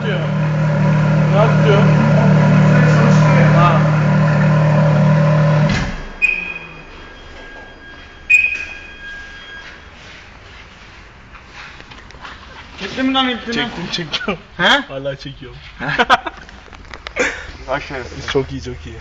atıyor? Ne atıyor? Ha. Çektin mi lan iltini? Çekiyorum. He? Hala çekiyorum. Aşağısı. Çok iyi.